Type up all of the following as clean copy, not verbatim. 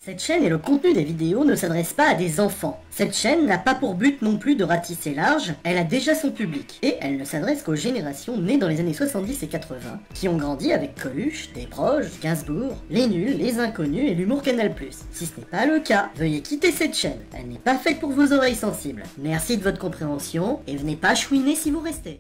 Cette chaîne et le contenu des vidéos ne s'adressent pas à des enfants. Cette chaîne n'a pas pour but non plus de ratisser large, elle a déjà son public. Et elle ne s'adresse qu'aux générations nées dans les années 70 et 80, qui ont grandi avec Coluche, Desproges, Gainsbourg, Les Nuls, Les Inconnus et l'humour Canal+. Si ce n'est pas le cas, veuillez quitter cette chaîne. Elle n'est pas faite pour vos oreilles sensibles. Merci de votre compréhension, et venez pas chouiner si vous restez.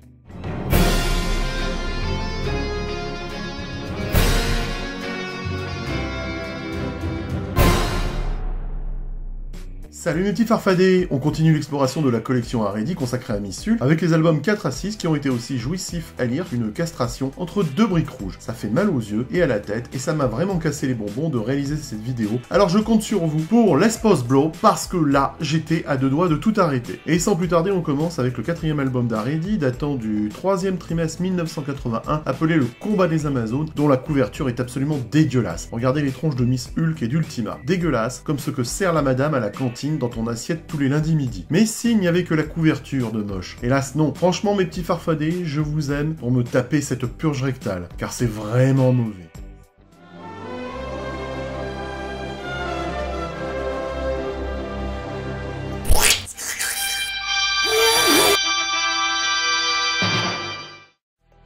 Salut mes petits farfadets, on continue l'exploration de la collection Haredi consacrée à Miss Sul, avec les albums 4 à 6 qui ont été aussi jouissifs à lire qu'une castration entre deux briques rouges. Ça fait mal aux yeux et à la tête, et ça m'a vraiment cassé les bonbons de réaliser cette vidéo. Alors je compte sur vous pour l'Espouse Blow, parce que là, j'étais à deux doigts de tout arrêter. Et sans plus tarder, on commence avec le 4e album d'Haredi, datant du 3e trimestre 1981, appelé Le Combat des Amazones, dont la couverture est absolument dégueulasse. Regardez les tronches de Miss Hulk et d'Ultima. Dégueulasse, comme ce que sert la madame à la cantine dans ton assiette tous les lundis midi. Mais s'il n'y avait que la couverture de moche. Hélas non, franchement mes petits farfadets, je vous aime pour me taper cette purge rectale, car c'est vraiment mauvais.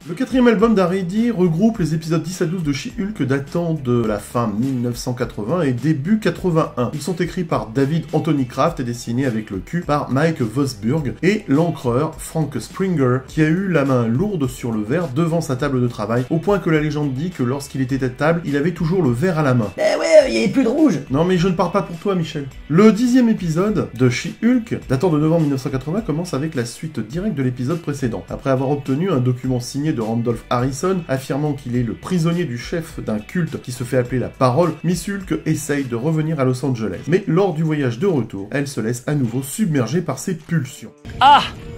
Le 4e album d'Haredi regroupe les épisodes 10 à 12 de She-Hulk datant de la fin 1980 et début 81. Ils sont écrits par David Anthony Kraft et dessinés avec le cul par Mike Vosburg et l'encreur Frank Springer qui a eu la main lourde sur le verre devant sa table de travail au point que la légende dit que lorsqu'il était à table, il avait toujours le verre à la main. Eh ouais, il y avait plus de rouge. Non mais je ne parle pas pour toi Michel. Le 10e épisode de She-Hulk datant de novembre 1980 commence avec la suite directe de l'épisode précédent. Après avoir obtenu un document signé de Randolph Harrison, affirmant qu'il est le prisonnier du chef d'un culte qui se fait appeler la Parole, Miss Hulk essaye de revenir à Los Angeles. Mais lors du voyage de retour, elle se laisse à nouveau submerger par ses pulsions.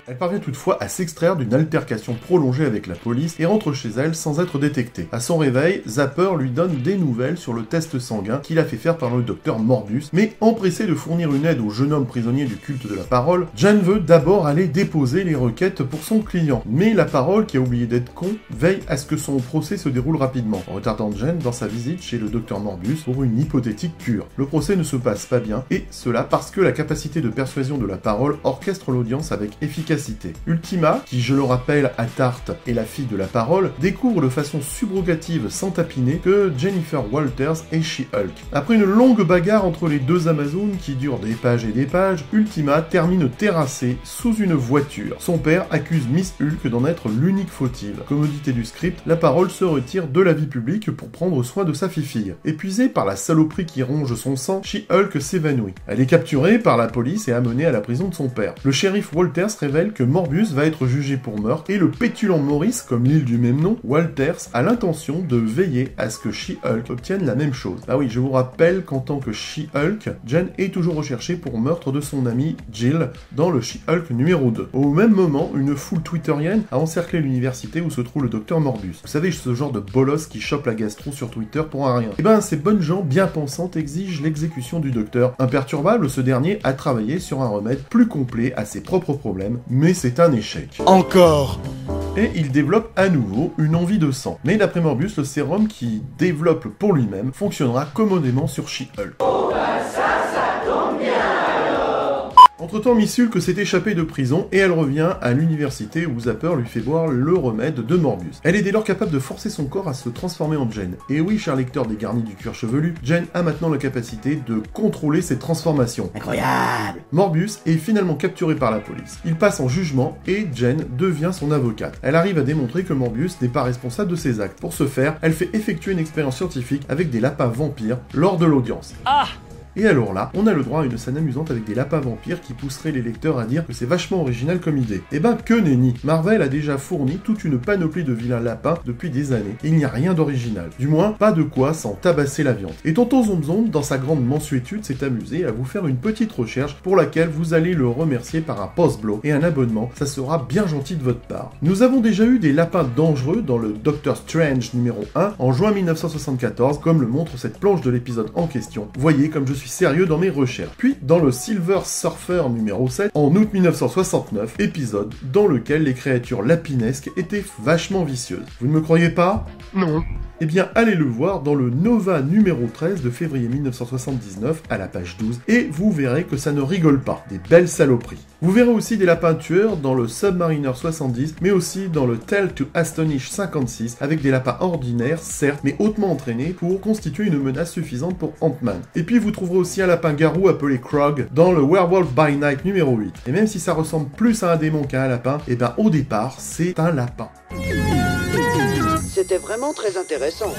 Elle parvient toutefois à s'extraire d'une altercation prolongée avec la police et rentre chez elle sans être détectée. À son réveil, Zapper lui donne des nouvelles sur le test sanguin qu'il a fait faire par le docteur Morbius, mais empressé de fournir une aide au jeune homme prisonnier du culte de la Parole, Jen veut d'abord aller déposer les requêtes pour son client. Mais la Parole, qui a oublié d'être con, veille à ce que son procès se déroule rapidement, en retardant Jen dans sa visite chez le docteur Morbius pour une hypothétique cure. Le procès ne se passe pas bien, et cela parce que la capacité de persuasion de la Parole orchestre l'audience avec efficacité. Ultima, qui je le rappelle à Tarte est la fille de la Parole, découvre de façon subrogative sans tapiner que Jennifer Walters est She-Hulk. Après une longue bagarre entre les deux Amazones qui dure des pages et des pages, Ultima termine terrassée sous une voiture. Son père accuse Miss Hulk d'en être l'unique fautive. Commodité du script, la Parole se retire de la vie publique pour prendre soin de sa fille-fille. Épuisée par la saloperie qui ronge son sang, She-Hulk s'évanouit. Elle est capturée par la police et amenée à la prison de son père. Le shérif Walters révèle que Morbius va être jugé pour meurtre et le pétulant Maurice, comme l'île du même nom, Walters, a l'intention de veiller à ce que She-Hulk obtienne la même chose. Ah oui, je vous rappelle qu'en tant que She-Hulk, Jen est toujours recherchée pour meurtre de son amie Jill dans le She-Hulk numéro 2. Au même moment, une foule twitterienne a encerclé l'université où se trouve le docteur Morbius. Vous savez, ce genre de bolos qui chope la gastro sur Twitter pour un rien. Et ben, ces bonnes gens bien pensantes exigent l'exécution du docteur. Imperturbable, ce dernier a travaillé sur un remède plus complet à ses propres problèmes, mais c'est un échec. Encore. Et il développe à nouveau une envie de sang. Mais d'après Morbius, le sérum qu'il développe pour lui-même fonctionnera commodément sur She-Hulk. Entre-temps, Miss Hulk s'est échappée de prison et elle revient à l'université où Zapper lui fait boire le remède de Morbius. Elle est dès lors capable de forcer son corps à se transformer en Jen. Et oui, cher lecteur dégarni du cuir chevelu, Jen a maintenant la capacité de contrôler ses transformations. Incroyable. Morbius est finalement capturé par la police. Il passe en jugement et Jen devient son avocate. Elle arrive à démontrer que Morbius n'est pas responsable de ses actes. Pour ce faire, elle fait effectuer une expérience scientifique avec des lapins vampires lors de l'audience. Et alors là, on a le droit à une scène amusante avec des lapins vampires qui pousseraient les lecteurs à dire que c'est vachement original comme idée. Eh ben que nenni, Marvel a déjà fourni toute une panoplie de vilains lapins depuis des années, et il n'y a rien d'original. Du moins, pas de quoi s'en tabasser la viande. Et Tonton Zomzom, dans sa grande mansuétude, s'est amusé à vous faire une petite recherche pour laquelle vous allez le remercier par un post-blow et un abonnement, ça sera bien gentil de votre part. Nous avons déjà eu des lapins dangereux dans le Doctor Strange numéro 1 en juin 1974, comme le montre cette planche de l'épisode en question. Voyez comme je suis sérieux dans mes recherches. Puis dans le Silver Surfer numéro 7, en août 1969, épisode dans lequel les créatures lapinesques étaient vachement vicieuses. Vous ne me croyez pas? Non. Eh bien, allez le voir dans le Nova numéro 13 de février 1979 à la page 12 et vous verrez que ça ne rigole pas. Des belles saloperies. Vous verrez aussi des lapins tueurs dans le Submariner 70, mais aussi dans le Tale to Astonish 56 avec des lapins ordinaires, certes, mais hautement entraînés pour constituer une menace suffisante pour Ant-Man. Et puis vous trouverez aussi un lapin garou appelé Krog dans le Werewolf by Night numéro 8. Et même si ça ressemble plus à un démon qu'à un lapin, eh ben au départ, c'est un lapin. C'était vraiment très intéressant.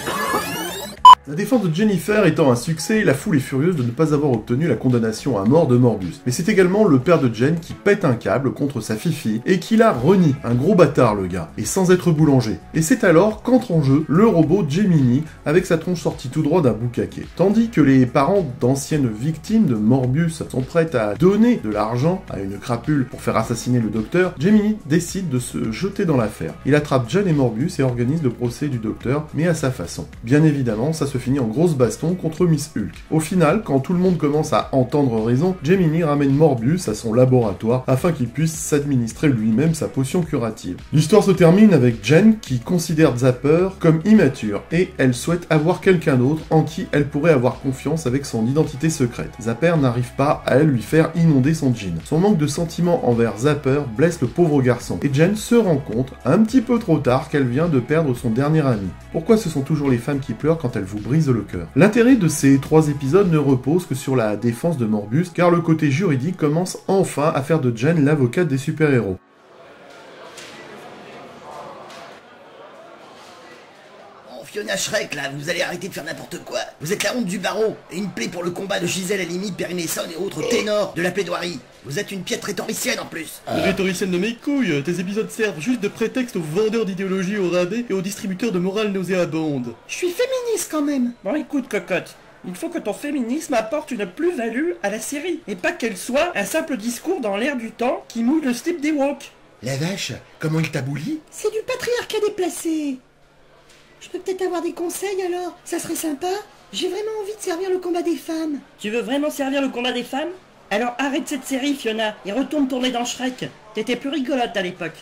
La défense de Jennifer étant un succès, la foule est furieuse de ne pas avoir obtenu la condamnation à mort de Morbius. Mais c'est également le père de Jen qui pète un câble contre sa fifi et qui la renie. Un gros bâtard le gars, et sans être boulanger. Et c'est alors qu'entre en jeu le robot Gemini avec sa tronche sortie tout droit d'un boucaquet. Tandis que les parents d'anciennes victimes de Morbius sont prêts à donner de l'argent à une crapule pour faire assassiner le docteur, Gemini décide de se jeter dans l'affaire. Il attrape Jen et Morbius et organise le procès du docteur, mais à sa façon. Bien évidemment, ça se finit en grosse baston contre Miss Hulk. Au final, quand tout le monde commence à entendre raison, Gemini ramène Morbius à son laboratoire afin qu'il puisse s'administrer lui-même sa potion curative. L'histoire se termine avec Jen qui considère Zapper comme immature et elle souhaite avoir quelqu'un d'autre en qui elle pourrait avoir confiance avec son identité secrète. Zapper n'arrive pas à lui faire inonder son jean. Son manque de sentiments envers Zapper blesse le pauvre garçon et Jen se rend compte, un petit peu trop tard, qu'elle vient de perdre son dernier ami. Pourquoi ce sont toujours les femmes qui pleurent quand elles vous brisent le cœur? L'intérêt de ces 3 épisodes ne repose que sur la défense de Morbius, car le côté juridique commence enfin à faire de Jen l'avocate des super-héros. Fiona Shrek, là, vous allez arrêter de faire n'importe quoi. Vous êtes la honte du barreau, et une plaie pour le combat de Gisèle Halimi, Perrine Essonne et autres ténors de la plaidoirie. Vous êtes une piètre rhétoricienne en plus. Rhétoricienne de mes couilles, tes épisodes servent juste de prétexte aux vendeurs d'idéologie au rabais et aux distributeurs de morale nauséabonde. Je suis féministe quand même. Bon écoute cocotte, il faut que ton féminisme apporte une plus-value à la série, et pas qu'elle soit un simple discours dans l'air du temps qui mouille le slip des woke. La vache, comment il t'a bouli? C'est du patriarcat déplacé. Je peux peut-être avoir des conseils alors? Ça serait sympa. J'ai vraiment envie de servir le combat des femmes. Tu veux vraiment servir le combat des femmes? Alors arrête cette série, Fiona, et retourne tourner dans Shrek. T'étais plus rigolote à l'époque.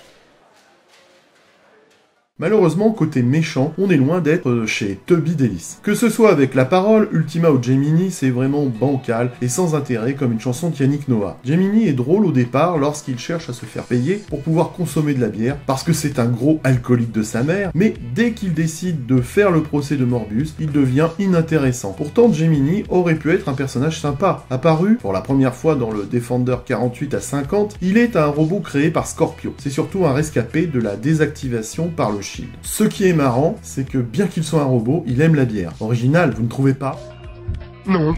Malheureusement, côté méchant, on est loin d'être chez Toby Delis. Que ce soit avec la parole, Ultima ou Gemini, c'est vraiment bancal et sans intérêt comme une chanson de Yannick Noah. Gemini est drôle au départ lorsqu'il cherche à se faire payer pour pouvoir consommer de la bière, parce que c'est un gros alcoolique de sa mère, mais dès qu'il décide de faire le procès de Morbius, il devient inintéressant. Pourtant, Gemini aurait pu être un personnage sympa. Apparu pour la première fois dans le Defender 48 à 50, il est un robot créé par Scorpio. C'est surtout un rescapé de la désactivation par le Shield. Ce qui est marrant, c'est que bien qu'il soit un robot, il aime la bière. Original, vous ne trouvez pas? Non.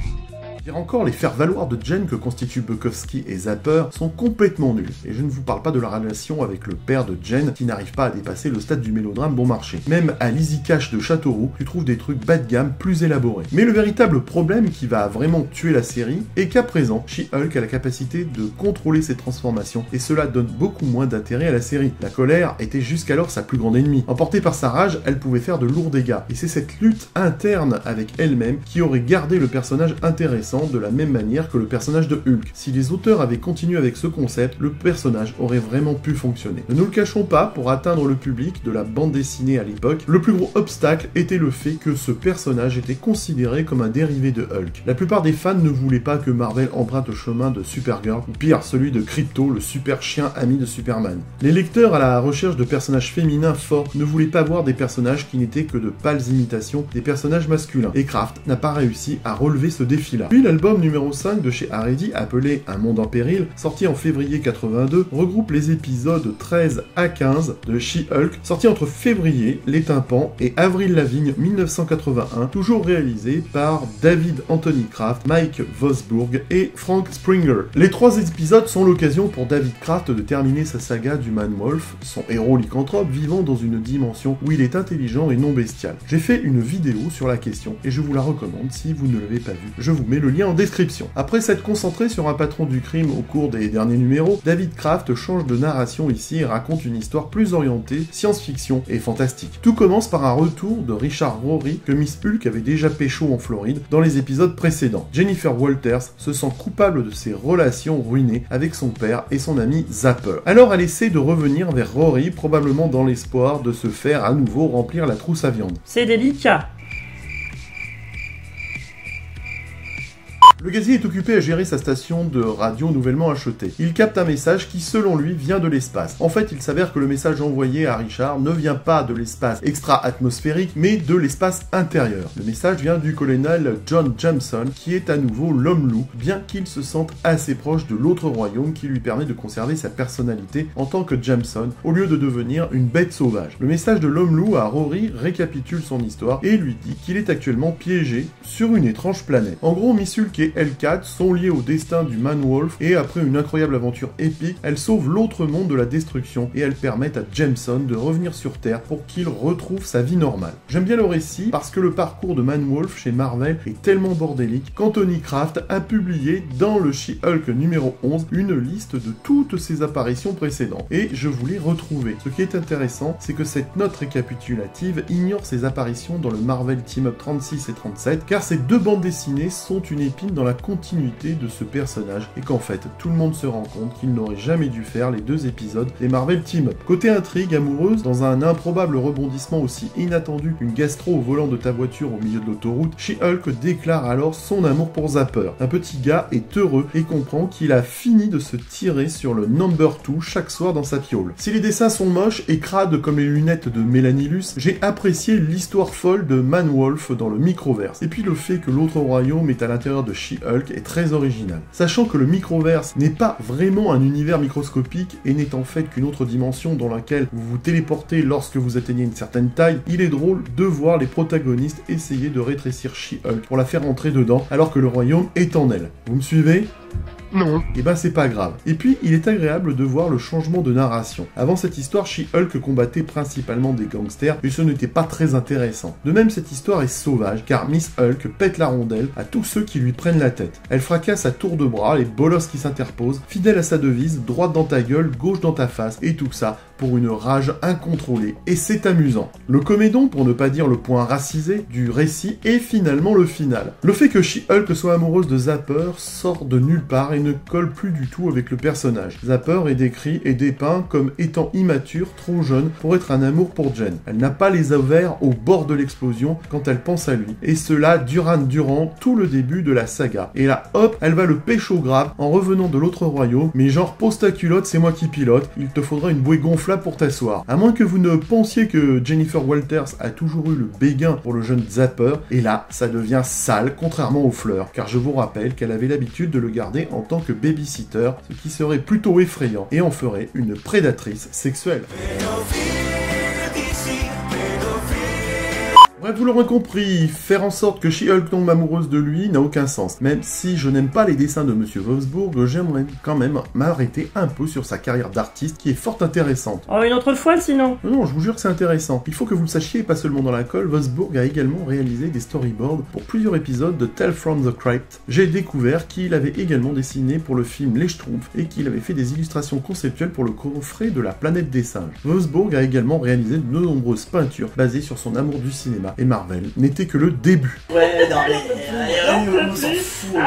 Pire encore, les faire-valoir de Jen que constituent Bukowski et Zapper sont complètement nuls. Et je ne vous parle pas de la relation avec le père de Jen qui n'arrive pas à dépasser le stade du mélodrame bon marché. Même à l'Easy Cash de Châteauroux, tu trouves des trucs bas de gamme plus élaborés. Mais le véritable problème qui va vraiment tuer la série est qu'à présent, She-Hulk a la capacité de contrôler ses transformations et cela donne beaucoup moins d'intérêt à la série. La colère était jusqu'alors sa plus grande ennemie. Emportée par sa rage, elle pouvait faire de lourds dégâts. Et c'est cette lutte interne avec elle-même qui aurait gardé le personnage intéressant de la même manière que le personnage de Hulk. Si les auteurs avaient continué avec ce concept, le personnage aurait vraiment pu fonctionner. Ne nous le cachons pas, pour atteindre le public de la bande dessinée à l'époque, le plus gros obstacle était le fait que ce personnage était considéré comme un dérivé de Hulk. La plupart des fans ne voulaient pas que Marvel emprunte le chemin de Supergirl, ou pire, celui de Crypto, le super chien ami de Superman. Les lecteurs à la recherche de personnages féminins forts ne voulaient pas voir des personnages qui n'étaient que de pâles imitations des personnages masculins, et Kraft n'a pas réussi à relever ce défi-là. Puis l'album numéro 5 de chez Haredi, appelé Un monde en péril, sorti en février 82, regroupe les épisodes 13 à 15 de She-Hulk, sorti entre février, Les Tympans, et Avril Lavigne 1981, toujours réalisé par David Anthony Kraft, Mike Vosburg et Frank Springer. Les 3 épisodes sont l'occasion pour David Kraft de terminer sa saga du Man-Wolf, son héros lycanthrope vivant dans une dimension où il est intelligent et non bestial. J'ai fait une vidéo sur la question et je vous la recommande si vous ne l'avez pas vue. Je vous mets le lien en description. Après s'être concentré sur un patron du crime au cours des derniers numéros, David Kraft change de narration ici et raconte une histoire plus orientée science-fiction et fantastique. Tout commence par un retour de Richard Rory que Miss Hulk avait déjà pécho en Floride dans les épisodes précédents. Jennifer Walters se sent coupable de ses relations ruinées avec son père et son ami Zapper. Alors elle essaie de revenir vers Rory, probablement dans l'espoir de se faire à nouveau remplir la trousse à viande. C'est délicat. Le gazier est occupé à gérer sa station de radio nouvellement achetée. Il capte un message qui, selon lui, vient de l'espace. En fait, il s'avère que le message envoyé à Richard ne vient pas de l'espace extra-atmosphérique, mais de l'espace intérieur. Le message vient du colonel John Jameson, qui est à nouveau l'homme-loup, bien qu'il se sente assez proche de l'autre royaume qui lui permet de conserver sa personnalité en tant que Jameson, au lieu de devenir une bête sauvage. Le message de l'homme-loup à Rory récapitule son histoire et lui dit qu'il est actuellement piégé sur une étrange planète. En gros, Miss Hulk et Hellcat sont liés au destin du Man-Wolf et après une incroyable aventure épique, elles sauvent l'autre monde de la destruction et elles permettent à Jameson de revenir sur Terre pour qu'il retrouve sa vie normale. J'aime bien le récit parce que le parcours de Man-Wolf chez Marvel est tellement bordélique qu'Anthony Kraft a publié dans le She-Hulk numéro 11 une liste de toutes ses apparitions précédentes et je vous l'ai retrouvé. Ce qui est intéressant, c'est que cette note récapitulative ignore ses apparitions dans le Marvel Team Up 36 et 37 car ces deux bandes dessinées sont une épine dans la continuité de ce personnage et qu'en fait tout le monde se rend compte qu'il n'aurait jamais dû faire les deux épisodes des Marvel Team Up. Côté intrigue amoureuse, dans un improbable rebondissement aussi inattendu qu'une gastro au volant de ta voiture au milieu de l'autoroute, She-Hulk déclare alors son amour pour Zapper. Un petit gars est heureux et comprend qu'il a fini de se tirer sur le number 2 chaque soir dans sa piole. Si les dessins sont moches et crades comme les lunettes de Mélanie Luce, j'ai apprécié l'histoire folle de Man-Wolf dans le microverse et puis le fait que l'autre royaume est à l'intérieur de She-Hulk est très original. Sachant que le microverse n'est pas vraiment un univers microscopique et n'est en fait qu'une autre dimension dans laquelle vous vous téléportez lorsque vous atteignez une certaine taille, il est drôle de voir les protagonistes essayer de rétrécir She-Hulk pour la faire entrer dedans alors que le royaume est en elle. Vous me suivez ? Non. Et ben c'est pas grave. Et puis il est agréable de voir le changement de narration. Avant cette histoire, She-Hulk combattait principalement des gangsters et ce n'était pas très intéressant. De même cette histoire est sauvage car Miss Hulk pète la rondelle à tous ceux qui lui prennent la tête. Elle fracasse à tour de bras les bolosses qui s'interposent, fidèle à sa devise, droite dans ta gueule, gauche dans ta face et tout ça pour une rage incontrôlée. Et c'est amusant. Le comédon, pour ne pas dire le point racisé du récit, est finalement le final. Le fait que She-Hulk soit amoureuse de Zapper sort de nulle part et ne colle plus du tout avec le personnage. Zapper est décrit et dépeint comme étant immature, trop jeune pour être un amour pour Jen. Elle n'a pas les ovaires au bord de l'explosion quand elle pense à lui. Et cela durant tout le début de la saga. Et là, hop, elle va le pécho grave en revenant de l'autre royaume, mais genre pose ta culotte, c'est moi qui pilote, il te faudra une bouée gonflable pour t'asseoir. À moins que vous ne pensiez que Jennifer Walters a toujours eu le béguin pour le jeune Zapper, et là, ça devient sale, contrairement aux fleurs, car je vous rappelle qu'elle avait l'habitude de le garder en tant que babysitter, ce qui serait plutôt effrayant, et en ferait une prédatrice sexuelle. Bref, vous l'aurez compris, faire en sorte que She-Hulk tombe amoureuse de lui n'a aucun sens. Même si je n'aime pas les dessins de Monsieur Wolfsburg, j'aimerais quand même m'arrêter un peu sur sa carrière d'artiste qui est fort intéressante. Oh, une autre fois sinon. Non, je vous jure que c'est intéressant. Il faut que vous le sachiez, pas seulement dans la colle, Wolfsburg a également réalisé des storyboards pour plusieurs épisodes de Tales from the Crypt. J'ai découvert qu'il avait également dessiné pour le film Les Schtroumpfs et qu'il avait fait des illustrations conceptuelles pour le coffret de la planète des singes. Wolfsburg a également réalisé de nombreuses peintures basées sur son amour du cinéma. Et Marvel n'était que le début. Ouais, non mais... on s'en fout.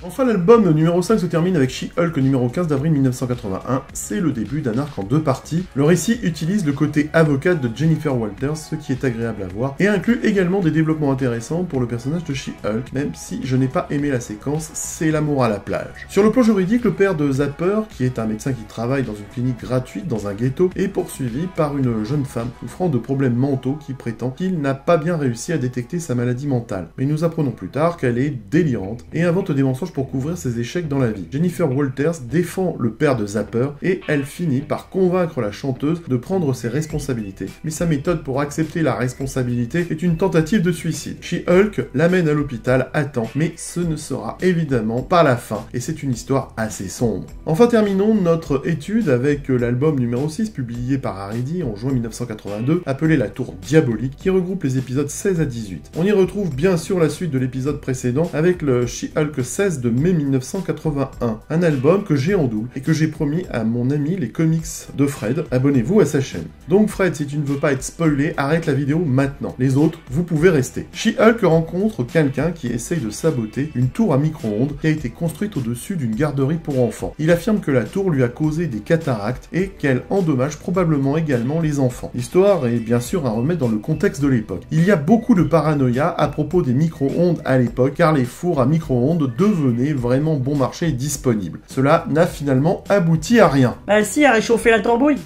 Enfin, l'album numéro 5 se termine avec She-Hulk numéro 15 d'avril 1981. C'est le début d'un arc en deux parties. Le récit utilise le côté avocate de Jennifer Walters, ce qui est agréable à voir, et inclut également des développements intéressants pour le personnage de She-Hulk, même si je n'ai pas aimé la séquence, c'est l'amour à la plage. Sur le plan juridique, le père de Zapper, qui est un médecin qui travaille dans une clinique gratuite dans un ghetto, est poursuivi par une jeune femme souffrant de problèmes mentaux qui prétend qu'il n'a pas bien réussi à détecter sa maladie mentale. Mais nous apprenons plus tard qu'elle est délirante et invente des mensonges pour couvrir ses échecs dans la vie. Jennifer Walters défend le père de Zapper et elle finit par convaincre la chanteuse de prendre ses responsabilités. Mais sa méthode pour accepter la responsabilité est une tentative de suicide. She-Hulk l'amène à l'hôpital à temps, mais ce ne sera évidemment pas la fin et c'est une histoire assez sombre. Enfin, terminons notre étude avec l'album numéro 6 publié par Haridi en juin 1982 appelé La Tour Diabolique qui regroupe les les épisodes 16 à 18. On y retrouve bien sûr la suite de l'épisode précédent avec le She-Hulk 16 de mai 1981, un album que j'ai en double et que j'ai promis à mon ami les comics de Fred. Abonnez-vous à sa chaîne. Donc Fred, si tu ne veux pas être spoilé, arrête la vidéo maintenant. Les autres, vous pouvez rester. She-Hulk rencontre quelqu'un qui essaye de saboter une tour à micro-ondes qui a été construite au-dessus d'une garderie pour enfants. Il affirme que la tour lui a causé des cataractes et qu'elle endommage probablement également les enfants. L'histoire est bien sûr à remettre dans le contexte de l'époque. Il y a beaucoup de paranoïa à propos des micro-ondes à l'époque car les fours à micro-ondes devenaient vraiment bon marché et disponibles. Cela n'a finalement abouti à rien. Bah si, à réchauffer la tambouille.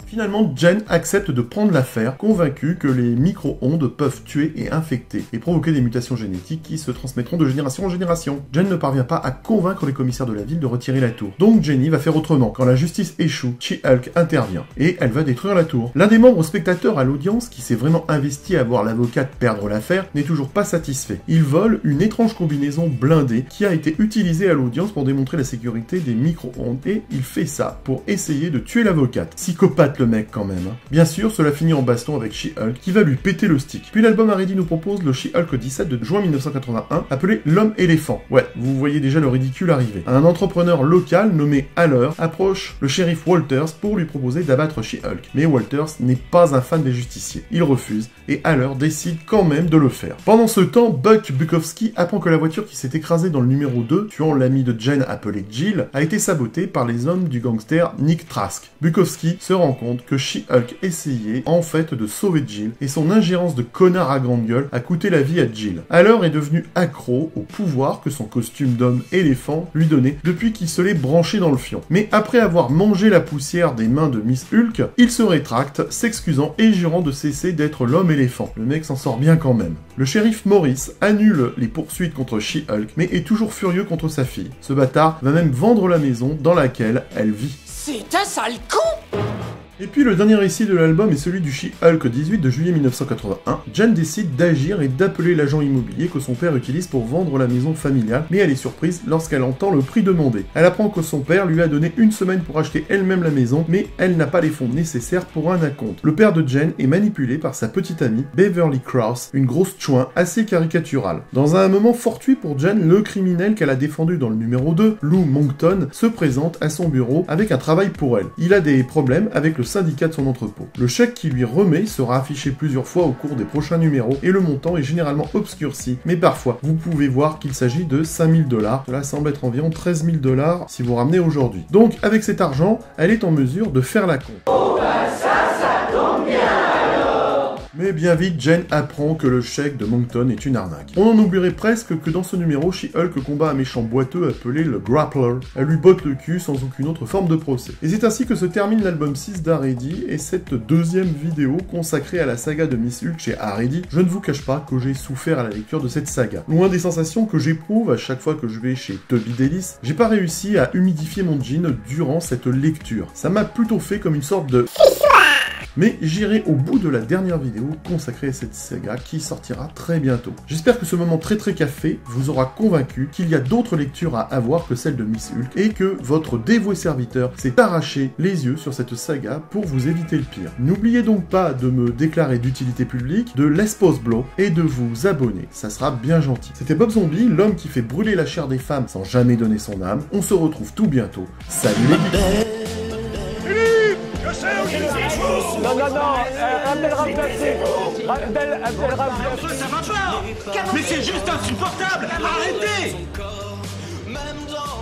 Finalement, Jen accepte de prendre l'affaire, convaincue que les micro-ondes peuvent tuer et infecter, et provoquer des mutations génétiques qui se transmettront de génération en génération. Jen ne parvient pas à convaincre les commissaires de la ville de retirer la tour. Donc Jenny va faire autrement. Quand la justice échoue, She-Hulk intervient, et elle va détruire la tour. L'un des membres spectateurs à l'audience, qui s'est vraiment investi à voir l'avocate perdre l'affaire, n'est toujours pas satisfait. Il vole une étrange combinaison blindée qui a été utilisée à l'audience pour démontrer la sécurité des micro-ondes, et il fait ça pour essayer de tuer l'avocate. Psychopathe le mec quand même. Bien sûr, cela finit en baston avec She-Hulk qui va lui péter le stick. Puis l'album Haredi nous propose le She-Hulk 17 de juin 1981 appelé L'Homme-Éléphant. Ouais, vous voyez déjà le ridicule arriver. Un entrepreneur local nommé Haller approche le shérif Walters pour lui proposer d'abattre She-Hulk. Mais Walters n'est pas un fan des justiciers. Il refuse et Haller décide quand même de le faire. Pendant ce temps, Buck Bukowski apprend que la voiture qui s'est écrasée dans le numéro 2, tuant l'ami de Jen appelé Jill, a été sabotée par les hommes du gangster Nick Trask. Bukowski se rend compte que She-Hulk essayait en fait de sauver Jill et son ingérence de connard à grande gueule a coûté la vie à Jill. Haller est devenu accro au pouvoir que son costume d'homme éléphant lui donnait depuis qu'il se l'est branché dans le fion. Mais après avoir mangé la poussière des mains de Miss Hulk, il se rétracte, s'excusant et jurant de cesser d'être l'homme éléphant. Le mec s'en sort bien quand même. Le shérif Morris annule les poursuites contre She-Hulk mais est toujours furieux contre sa fille. Ce bâtard va même vendre la maison dans laquelle elle vit. C'est un sale con! Et puis le dernier récit de l'album est celui du She-Hulk 18 de juillet 1981. Jen décide d'agir et d'appeler l'agent immobilier que son père utilise pour vendre la maison familiale, mais elle est surprise lorsqu'elle entend le prix demandé. Elle apprend que son père lui a donné une semaine pour acheter elle-même la maison, mais elle n'a pas les fonds nécessaires pour un acompte. Le père de Jen est manipulé par sa petite amie, Beverly Krause, une grosse chouin assez caricaturale. Dans un moment fortuit pour Jen, le criminel qu'elle a défendu dans le numéro 2, Lou Monkton, se présente à son bureau avec un travail pour elle. Il a des problèmes avec le syndicat de son entrepôt. Le chèque qu'il lui remet sera affiché plusieurs fois au cours des prochains numéros et le montant est généralement obscurci, mais parfois vous pouvez voir qu'il s'agit de 5000 $. Cela semble être environ 13 000 $ si vous ramenez aujourd'hui. Donc avec cet argent, elle est en mesure de faire la compte. Oh bah ça tombe bien alors! Mais bien vite, Jen apprend que le chèque de Monkton est une arnaque. On en oublierait presque que dans ce numéro, She-Hulk combat un méchant boiteux appelé le Grappler. Elle lui botte le cul sans aucune autre forme de procès. Et c'est ainsi que se termine l'album 6 d'Haredi et cette deuxième vidéo consacrée à la saga de Miss Hulk chez Haredi. Je ne vous cache pas que j'ai souffert à la lecture de cette saga. Loin des sensations que j'éprouve à chaque fois que je vais chez Toby Delis, j'ai pas réussi à humidifier mon jean durant cette lecture. Ça m'a plutôt fait comme une sorte de... Mais j'irai au bout de la dernière vidéo consacrée à cette saga qui sortira très bientôt. J'espère que ce moment très café vous aura convaincu qu'il y a d'autres lectures à avoir que celle de Miss Hulk et que votre dévoué serviteur s'est arraché les yeux sur cette saga pour vous éviter le pire. N'oubliez donc pas de me déclarer d'utilité publique, de l'Espose Blow et de vous abonner, ça sera bien gentil. C'était Bob Zombie, l'homme qui fait brûler la chair des femmes sans jamais donner son âme. On se retrouve tout bientôt. Salut les geeks. Non, Abdel remplacé. Abdel remplacé. Ça va pas! Mais c'est juste insupportable! Arrêtez! Même dans